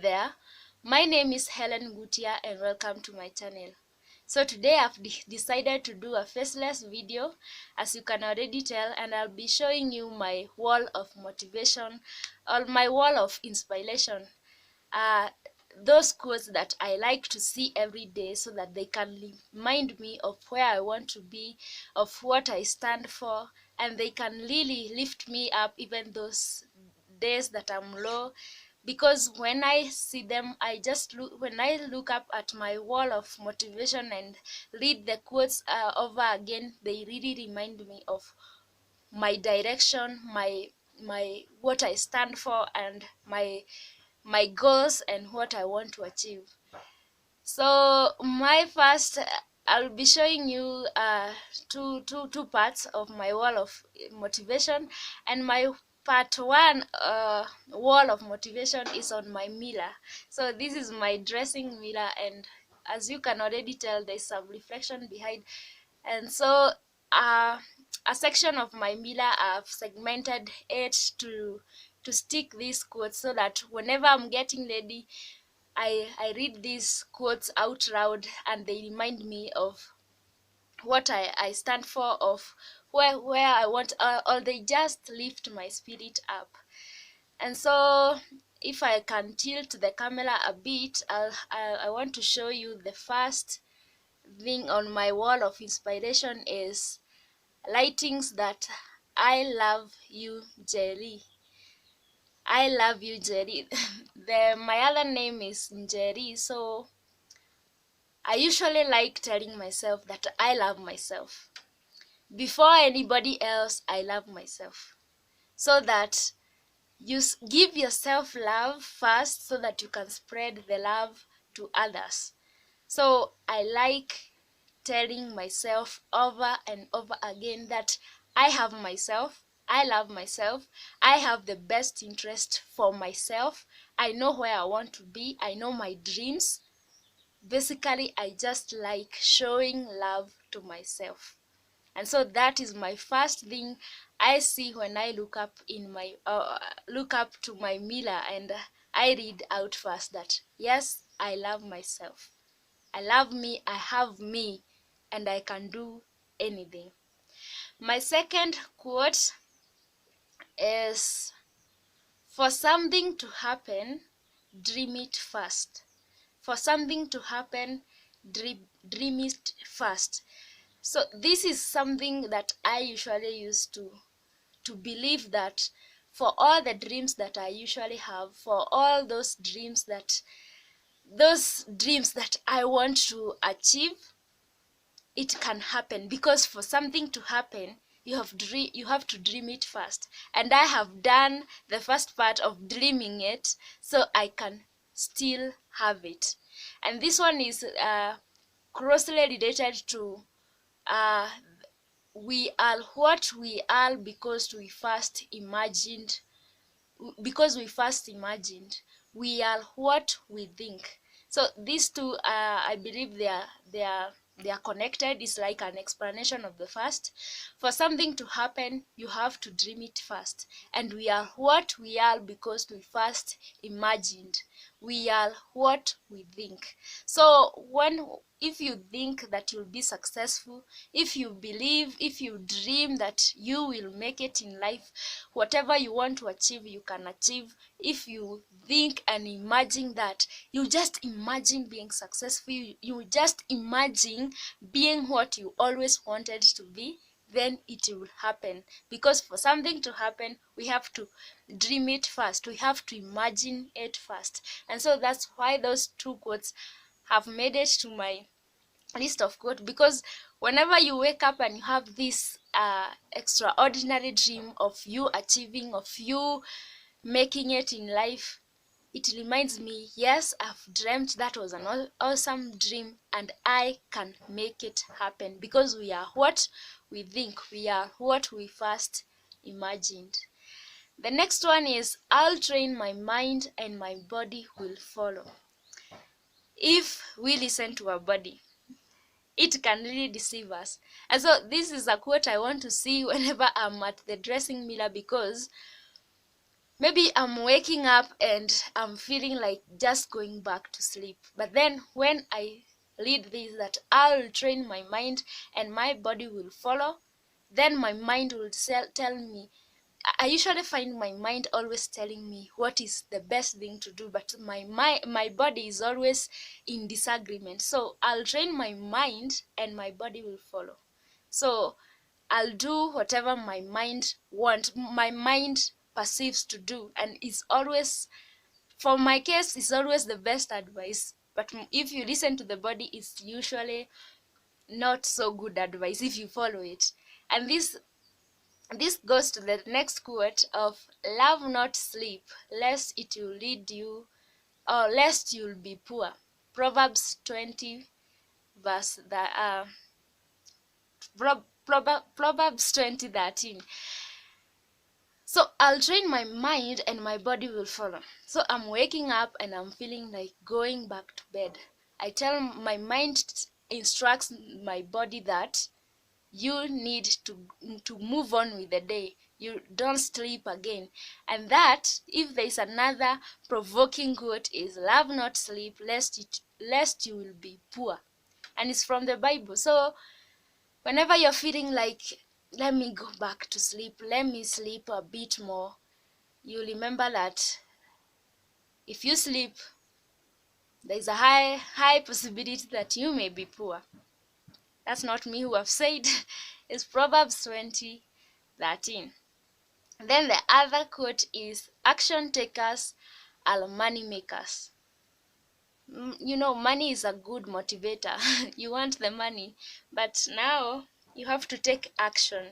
there, my name is Helen Gutia and welcome to my channel. So today I've decided to do a faceless video, as you can already tell, and I'll be showing you my wall of motivation or my wall of inspiration. Those quotes that I like to see every day so that they can remind me of where I want to be, of what I stand for, and they can really lift me up even those days that I'm low. Because when I see them, when I look up at my wall of motivation and read the quotes over again, they really remind me of my direction, my what I stand for, and my goals and what I want to achieve. So my first, I'll be showing you two parts of my wall of motivation, and my part one wall of motivation is on my mirror. So this is my dressing mirror, and as you can already tell, there's some reflection behind. And so a section of my mirror, I've segmented it to stick these quotes so that whenever I'm getting ready, I read these quotes out loud, and they remind me of what I stand for, of where I want, or they just lift my spirit up. And so if I can tilt the camera a bit, I want to show you the first thing on my wall of inspiration is lightings that I love you, Jerry. I love you, Jerry. My other name is Jerry, so I usually like telling myself that I love myself. Before anybody else, I love myself. So that you give yourself love first so that you can spread the love to others. So I like telling myself over and over again that I have myself, I love myself, I have the best interest for myself, I know where I want to be, I know my dreams. Basically, I just like showing love to myself. And so that is my first thing I see when I look up to my mirror, and I read out first that yes, I love myself. I love me, I have me, and I can do anything. My second quote is, for something to happen, dream it first. For something to happen, dream it first. So this is something that I usually use to believe that for all the dreams that I usually have, for all those dreams that I want to achieve, it can happen. Because for something to happen, you have to dream it first, and I have done the first part of dreaming it, so I can still have it. And this one is closely related to uh, we are what we are because we first imagined. We are what we think. So these two, I believe they are connected. It's like an explanation of the first. For something to happen, you have to dream it first, and we are what we are because we first imagined. We are what we think. So if you think that you'll be successful, if you believe, if you dream that you will make it in life, whatever you want to achieve, you can achieve. If you think and imagine that, you just imagine being successful, you just imagine being what you always wanted to be, then it will happen. Because for something to happen, we have to dream it first, we have to imagine it first. And so that's why those two quotes have made it to my list of quotes. Because whenever you wake up and you have this extraordinary dream of you achieving, of you making it in life, it reminds me, yes, I've dreamt, that was an awesome dream, and I can make it happen. Because we are what we think, we are what we first imagined. The next one is, I'll train my mind and my body will follow. If we listen to our body, it can really deceive us. And so this is a quote I want to see whenever I'm at the dressing mirror, because maybe I'm waking up and I'm feeling like just going back to sleep. But then when I read this, that I'll train my mind and my body will follow, then my mind will tell me. I usually find my mind always telling me what is the best thing to do, but my body is always in disagreement. So I'll train my mind and my body will follow. So I'll do whatever my mind perceives to do, and it's always, for my case, it's always the best advice. But if you listen to the body, it's usually not so good advice if you follow it. And this goes to the next quote of love not sleep, lest it will lead you, or lest you'll be poor. Proverbs 20 verse the Proverbs 20:13. So I'll train my mind and my body will follow. So I'm waking up and I'm feeling like going back to bed. I tell my mind, instructs my body that you need to move on with the day. You don't sleep again. And that, if there is another provoking quote, is love not sleep, lest you will be poor. And it's from the Bible. So whenever you're feeling like, let me go back to sleep, let me sleep a bit more, you remember that if you sleep, there's a high possibility that you may be poor. That's not me who have said. It's Proverbs 20:13. Then the other quote is, action takers are money makers. You know, money is a good motivator. You want the money, but now you have to take action.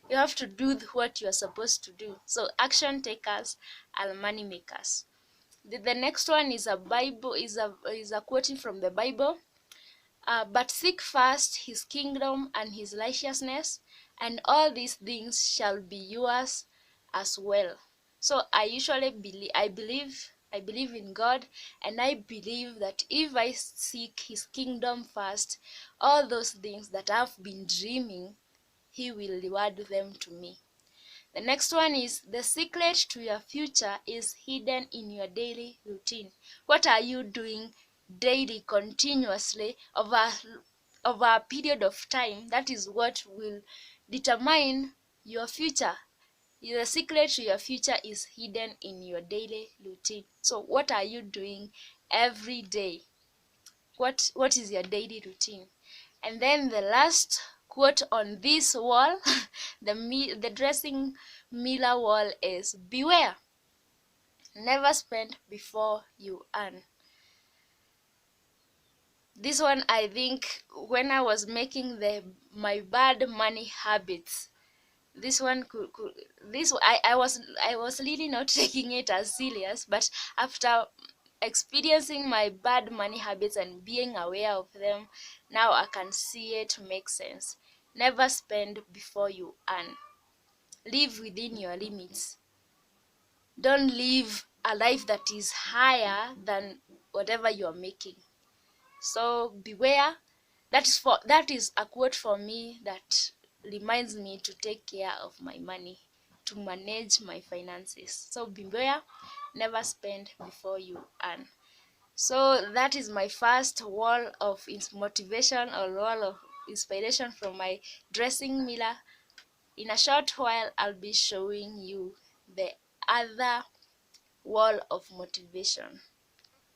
You have to do what you are supposed to do. So action takers are money makers. The next one is a quoting from the Bible. But seek first his kingdom and his righteousness, and all these things shall be yours as well. So I believe in God, and I believe that if I seek his kingdom first, all those things that I've been dreaming, he will reward them to me. The next one is, the secret to your future is hidden in your daily routine. What are you doing daily, continuously, over a period of time? That is what will determine your future. The secret to your future is hidden in your daily routine. So what are you doing every day? What is your daily routine? And then the last quote on this wall, the dressing mirror wall, is, beware, never spend before you earn. This one, I think, when I was making my bad money habits, this one I was really not taking it as serious, but after experiencing my bad money habits and being aware of them, now I can see it makes sense. Never spend before you earn. Live within your limits. Don't live a life that is higher than whatever you're making. So beware. That is a quote for me that reminds me to take care of my money, to manage my finances. So beware, never spend before you earn. So that is my first wall of motivation, or wall of inspiration, from my dressing mirror. In a short while, I'll be showing you the other wall of motivation.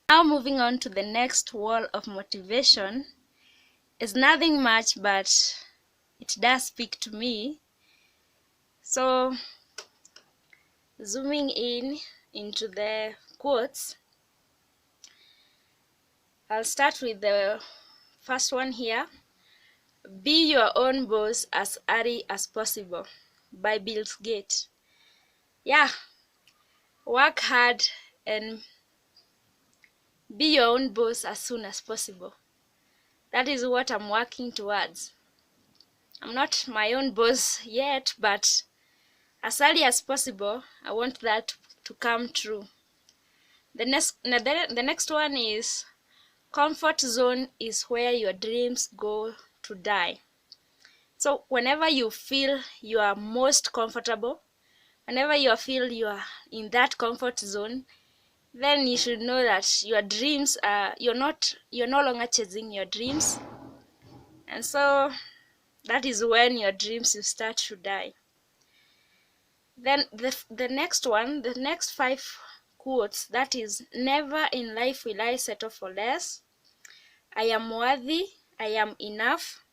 Now moving on to the next wall of motivation, is nothing much, but it does speak to me. So zooming in into the quotes, I'll start with the first one here. Be your own boss as early as possible, by Bill Gates. Yeah, work hard and be your own boss as soon as possible. That is what I'm working towards. I'm not my own boss yet, but as early as possible, I want that to come true. The next one is, comfort zone is where your dreams go to die. So whenever you feel you are most comfortable, Whenever you feel you are in that comfort zone, then you should know that your dreams are you're no longer chasing your dreams, and so that is when your dreams will start to die. Then the next one, the next 5 quotes, that is, never in life will I settle for less. I am worthy. I am enough.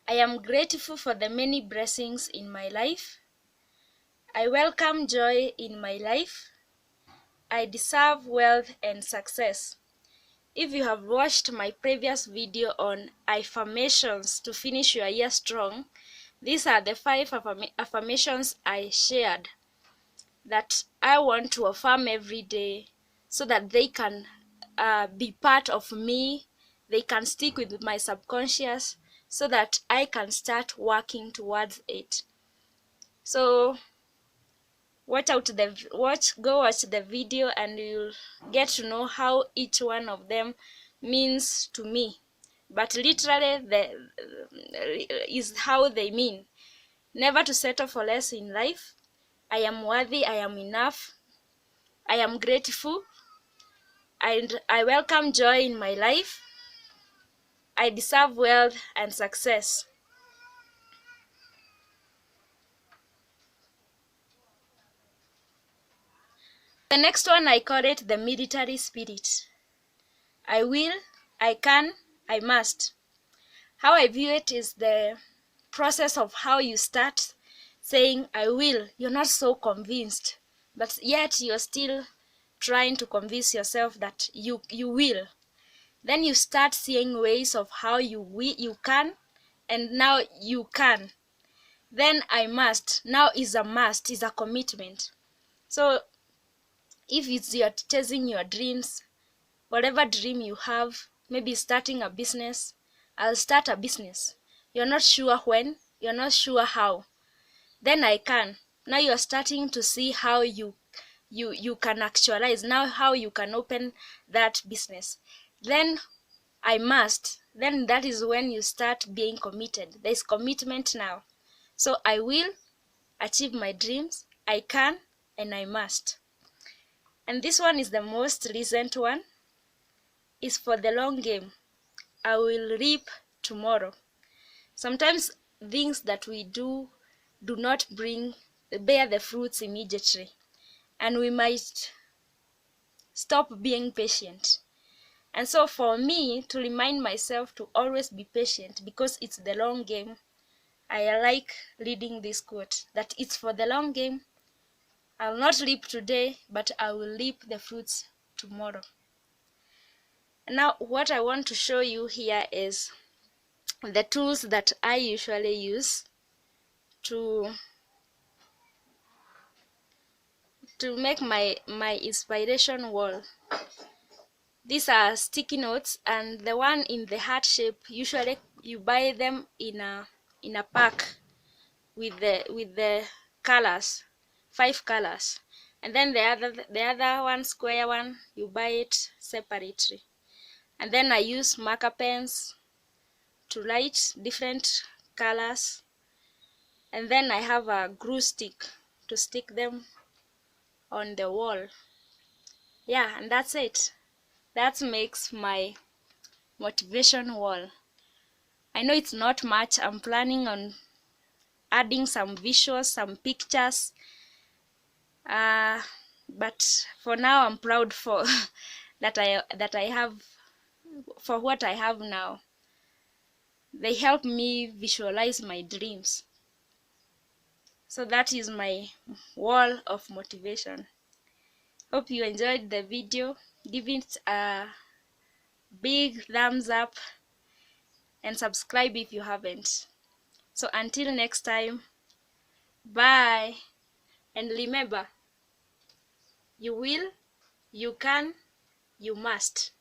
I am grateful for the many blessings in my life. I welcome joy in my life. I deserve wealth and success. If you have watched my previous video on affirmations to finish your year strong, these are the 5 affirmations I shared that I want to affirm every day so that they can be part of me. They can stick with my subconscious so that I can start working towards it. So go watch the video and you'll get to know how each one of them means to me. But literally is how they mean. Never to settle for less in life. I am worthy. I am enough. I am grateful. And I welcome joy in my life. I deserve wealth and success. The next one, I call it the military spirit. I will, I can, I must. How I view it is the process of how you start saying I will. You're not so convinced, but yet you're still trying to convince yourself that you will. Then you start seeing ways of how you can, and now you can. Then I must, now is a must, is a commitment. So if it's you're chasing your dreams, whatever dream you have, maybe starting a business, I'll start a business. You're not sure when, you're not sure how. Then I can. Now you're starting to see how you can actualize, now how you can open that business. Then I must. Then that is when you start being committed. There's commitment now. So I will achieve my dreams, I can, and I must. And this one is the most recent one. Is for the long game. I will reap tomorrow. Sometimes things that we do not bear the fruits immediately, and we might stop being patient. And so for me to remind myself to always be patient because it's the long game, I like reading this quote that it's for the long game. I'll not reap today, but I will reap the fruits tomorrow. Now what I want to show you here is the tools that I usually use to make my inspiration wall. These are sticky notes, and the one in the heart shape, usually you buy them in a pack with the colors, 5 colors, and then the other one, square one, you buy it separately. And then I use marker pens to write different colors, and then I have a glue stick to stick them on the wall. Yeah, and that's it. That makes my motivation wall. I know it's not much. I'm planning on adding some visuals, some pictures, but for now I'm proud for that I have, for what I have now. They help me visualize my dreams. So that is my wall of motivation. Hope you enjoyed the video. Give it a big thumbs up and subscribe if you haven't. So until next time, bye. And remember, you will, you can, you must.